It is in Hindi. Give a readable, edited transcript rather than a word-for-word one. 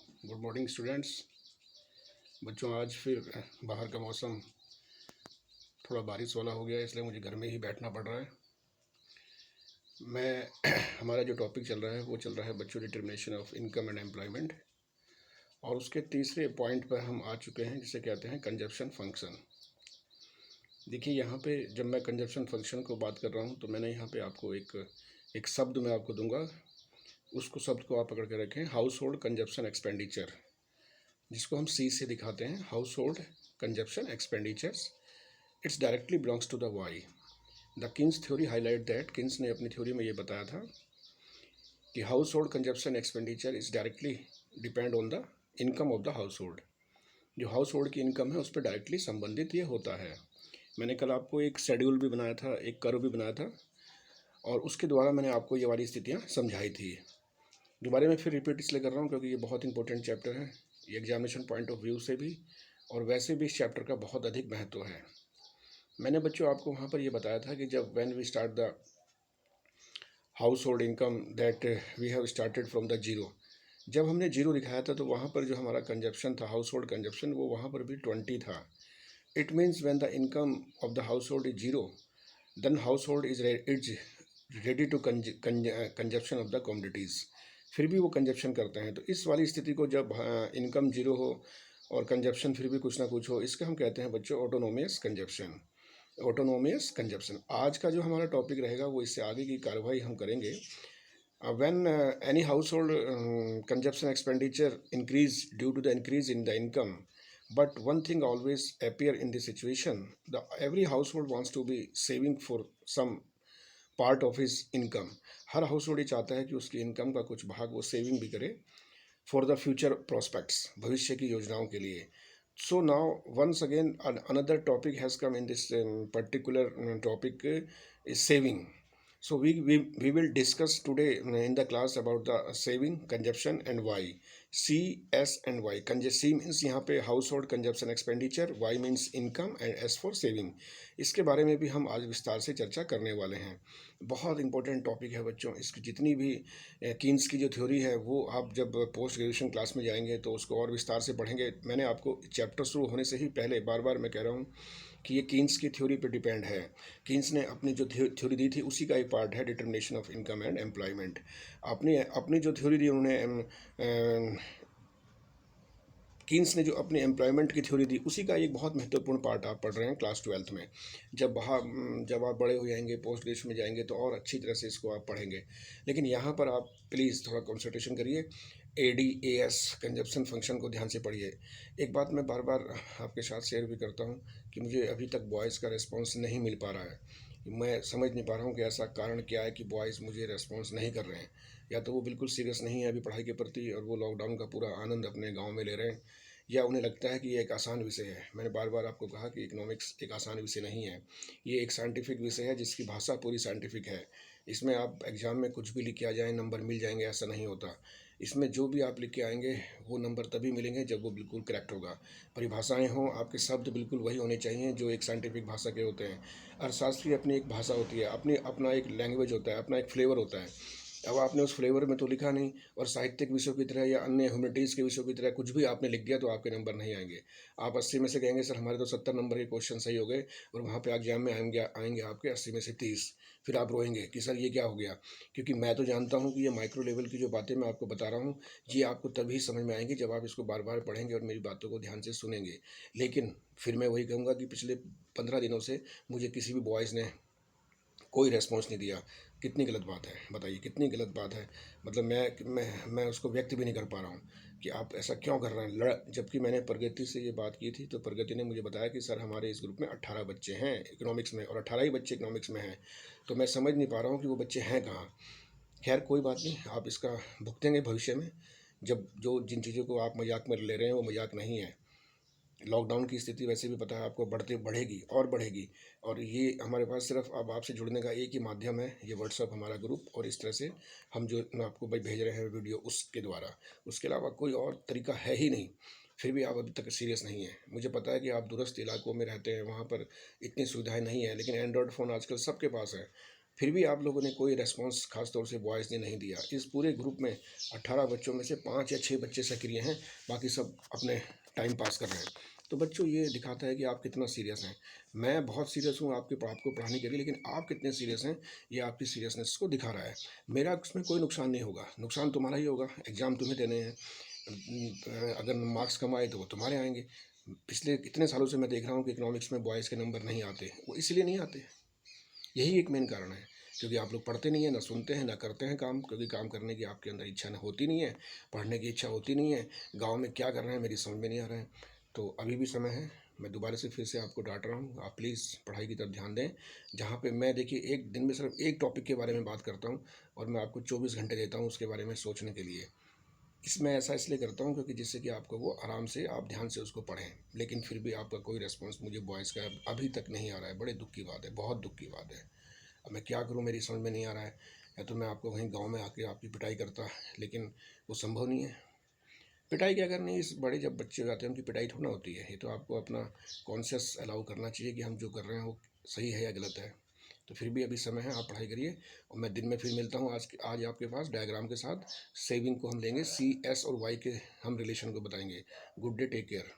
Good morning students. बच्चों, आज फिर बाहर का मौसम थोड़ा बारिश वाला हो गया, इसलिए मुझे घर में ही बैठना पड़ रहा है। मैं हमारा जो टॉपिक चल रहा है वो चल रहा है बच्चों determination of income and employment, और उसके तीसरे पॉइंट पर हम आ चुके हैं जिसे कहते हैं कंजप्शन फंक्शन। देखिए, यहाँ पे जब मैं कंजप्शन फंक्शन को बात कर रहा हूँ तो मैंने यहाँ पे आपको एक शब्द मैं आपको दूंगा, उसको शब्द को आप पकड़ के रखें, हाउस होल्ड कंजप्शन एक्सपेंडिचर, जिसको हम सी से दिखाते हैं, household consumption expenditures. It's directly belongs to the Y. The Keynes theory highlight that, Keynes ने अपनी थ्योरी में ये बताया था कि household consumption expenditure is directly depend on the income of the household. जो हाउस होल्ड की इनकम है उस पर डायरेक्टली संबंधित ये होता है। मैंने कल आपको एक शेड्यूल भी बनाया था, एक कर्व भी बनाया था, और उसके द्वारा मैंने आपको ये वाली स्थितियाँ समझाई थी। दोबारा मैं फिर रिपीट इसलिए कर रहा हूँ क्योंकि ये बहुत इंपॉर्टेंट चैप्टर है, ये एग्जामिनेशन पॉइंट ऑफ व्यू से भी और वैसे भी इस चैप्टर का बहुत अधिक महत्व है। मैंने बच्चों आपको वहाँ पर ये बताया था कि जब when we start the household income that we have started from the zero, जब हमने जीरो दिखाया था तो वहाँ पर जो हमारा कंजप्शन था, हाउस होल्ड कंजप्शन, वो वहाँ पर भी 20 था। It means when the income of the household is zero, then household is ready to consumption of the commodities, फिर भी वो कंजप्शन करते हैं। तो इस वाली स्थिति को जब इनकम जीरो हो और कंजप्शन फिर भी कुछ ना कुछ हो, इसका हम कहते हैं बच्चों ऑटोनोमियस कंजप्शन। ऑटोनोमियस कंजप्शन आज का जो हमारा टॉपिक रहेगा, वो इससे आगे की कार्रवाई हम करेंगे। When any household consumption expenditure increase due to the increase in the income, but one thing always appear in this situation: the every household wants to be saving for some part of his income. Her household ये चाहता है कि उसकी इनकम का कुछ भाग वो सेविंग भी करे फॉर द फ्यूचर प्रोस्पेक्ट्स, भविष्य की योजनाओं के लिए। So now once again another topic has come in this particular topic is saving. So we will discuss today in the class about the saving, consumption and why. C, S and Y. C means यहाँ पे house hold consumption expenditure, Y means income and S for saving. इसके बारे में भी हम आज विस्तार से चर्चा करने वाले हैं। बहुत इंपॉर्टेंट टॉपिक है बच्चों। इसकी जितनी भी कीन्स की जो थ्योरी है वो आप जब पोस्ट ग्रेजुएशन क्लास में जाएंगे तो उसको और विस्तार से पढ़ेंगे। मैंने आपको चैप्टर शुरू होने से ही पहले बार बार मैं कह रहा हूँ कि ये कीन्स की थ्योरी पे डिपेंड है। कीन्स ने अपनी जो थ्योरी दी थी उसी का एक पार्ट है determination of income and employment. अपनी जो थ्योरी दी उन्होंने, कीन्स ने जो अपनी एम्प्लॉयमेंट की थ्योरी दी, उसी का एक बहुत महत्वपूर्ण पार्ट आप पढ़ रहे हैं क्लास 12th में। जब आप बड़े हो जाएंगे, पोस्ट ग्रेजुएशन में जाएंगे, तो और अच्छी तरह से इसको आप पढ़ेंगे। लेकिन यहाँ पर आप प्लीज़ थोड़ा कॉन्सेंट्रेशन करिए। ADAS कंजप्शन फंक्शन को ध्यान से पढ़िए। एक बात मैं बार बार आपके साथ शेयर भी करता हूँ कि मुझे अभी तक बॉयज़ का रिस्पॉन्स नहीं मिल पा रहा है। मैं समझ नहीं पा रहा हूँ कि ऐसा कारण क्या है कि बॉयज़ मुझे रिस्पॉन्स नहीं कर रहे हैं। या तो वो बिल्कुल सीरियस नहीं है अभी पढ़ाई के प्रति और वो लॉकडाउन का पूरा आनंद अपने गांव में ले रहे हैं, या उन्हें लगता है कि ये एक आसान विषय है। मैंने बार बार आपको कहा कि इकोनॉमिक्स एक आसान विषय नहीं है, ये एक साइंटिफिक विषय है जिसकी भाषा पूरी साइंटिफिक है। इसमें आप एग्ज़ाम में कुछ भी लिख के आ जाएँ, नंबर मिल जाएंगे, ऐसा नहीं होता। इसमें जो भी आप लिख के आएंगे वो नंबर तभी मिलेंगे जब वो बिल्कुल करेक्ट होगा। परिभाषाएं हों, आपके शब्द बिल्कुल वही होने चाहिए जो एक साइंटिफिक भाषा के होते हैं। अर्थशास्त्र की अपनी एक भाषा होती है, अपना एक लैंग्वेज होता है, अपना एक फ्लेवर होता है। अब आपने उस फ्लेवर में तो लिखा नहीं, और साहित्यिक विषयों की तरह या अन्य ह्यूमैनिटीज़ के विषयों की तरह कुछ भी आपने लिख दिया तो आपके नंबर नहीं आएंगे। आप 80 में से कहेंगे सर हमारे तो 70 नंबर के क्वेश्चन सही हो गए, और वहाँ पे एग्जाम में आएंगे आपके 80 में से 30। फिर आप रोएंगे कि सर ये क्या हो गया। क्योंकि मैं तो जानता हूँ कि ये माइक्रो लेवल की जो बातें मैं आपको बता रहा हूँ, ये आपको तभी समझ में आएंगी जब आप इसको बार बार पढ़ेंगे और मेरी बातों को ध्यान से सुनेंगे। लेकिन फिर मैं वही कहूँगा कि पिछले 15 दिनों से मुझे किसी भी बॉयज़ ने कोई रेस्पॉन्स नहीं दिया। कितनी गलत बात है, बताइए कितनी गलत बात है। मतलब मैं उसको व्यक्त भी नहीं कर पा रहा हूँ कि आप ऐसा क्यों कर रहे हैं। जबकि मैंने प्रगति से ये बात की थी तो प्रगति ने मुझे बताया कि सर हमारे इस ग्रुप में 18 बच्चे हैं इकोनॉमिक्स में, और 18 ही बच्चे इकोनॉमिक्स में हैं। तो मैं समझ नहीं पा रहा हूँ कि वो बच्चे हैं कहाँ। खैर कोई बात नहीं, आप इसका भुगतेंगे भविष्य में, जब जो जिन चीज़ों को आप मजाक में ले रहे हैं वो मजाक नहीं है। लॉकडाउन की स्थिति वैसे भी पता है आपको बढ़ेगी और बढ़ेगी, और ये हमारे पास सिर्फ अब आपसे जुड़ने का एक ही माध्यम है, ये व्हाट्सअप हमारा ग्रुप, और इस तरह से हम जो आपको भाई भेज रहे हैं वीडियो उसके द्वारा। उसके अलावा कोई और तरीका है ही नहीं। फिर भी आप अभी तक सीरियस नहीं है। मुझे पता है कि आप दूरस्थ इलाकों में रहते हैं, वहाँ पर इतनी सुविधाएं नहीं है, लेकिन एंड्रॉयड फ़ोन आजकल सबके पास है। फिर भी आप लोगों ने कोई रेस्पॉन्स खास तौर से बॉयज़ ने नहीं दिया। इस पूरे ग्रुप में 18 बच्चों में से 5 या 6 बच्चे सक्रिय हैं, बाकी सब अपने टाइम पास कर रहे हैं। तो बच्चों, ये दिखाता है कि आप कितना सीरियस हैं। मैं बहुत सीरियस हूँ आपको पढ़ाने के लिए, लेकिन आप कितने सीरियस हैं ये आपकी सीरियसनेस को दिखा रहा है। मेरा उसमें कोई नुकसान नहीं होगा, नुकसान तुम्हारा ही होगा। एग्ज़ाम तुम्हें देने हैं, अगर मार्क्स कम आए तो वो तुम्हारे आएंगे। पिछले कितने सालों से मैं देख रहा हूँ कि इकोनॉमिक्स में बॉयज़ के नंबर नहीं आते, वो इसलिए नहीं आते। यही एक मेन कारण है, क्योंकि आप लोग पढ़ते नहीं हैं, ना सुनते हैं, ना करते हैं काम, क्योंकि काम करने की आपके अंदर इच्छा होती नहीं है, पढ़ने की इच्छा होती नहीं है। गाँव में क्या कर रहे हैं मेरी समझ में नहीं आ रहा है। तो अभी भी समय है, मैं दोबारा से फिर से आपको डांट रहा हूँ, आप प्लीज़ पढ़ाई की तरफ ध्यान दें। जहाँ पे मैं, देखिए, एक दिन में सिर्फ एक टॉपिक के बारे में बात करता हूँ और मैं आपको 24 घंटे देता हूँ उसके बारे में सोचने के लिए। इसमें ऐसा इसलिए करता हूँ क्योंकि जिससे कि आपको वो आराम से आप ध्यान से उसको पढ़ें। लेकिन फिर भी आपका कोई रिस्पॉन्स मुझे बॉयज़ का अभी तक नहीं आ रहा है। बड़े दुख की बात है, बहुत दुख की बात है। अब मैं क्या करूँ, मेरी समझ में नहीं आ रहा है। या तो मैं आपको कहीं गांव में आके आपकी पिटाई करता, लेकिन वो संभव नहीं है। पिटाई क्या करनी है, इस बड़े जब बच्चे हो जाते हैं उनकी पिटाई थोड़ा होती है। ये तो आपको अपना कॉन्शियस अलाउ करना चाहिए कि हम जो कर रहे हैं वो सही है या गलत है। तो फिर भी अभी समय है, आप पढ़ाई करिए और मैं दिन में फिर मिलता हूँ। आज आपके पास डायग्राम के साथ सेविंग को हम लेंगे, सी एस और वाई के हम रिलेशन को बताएंगे। Good day, take care.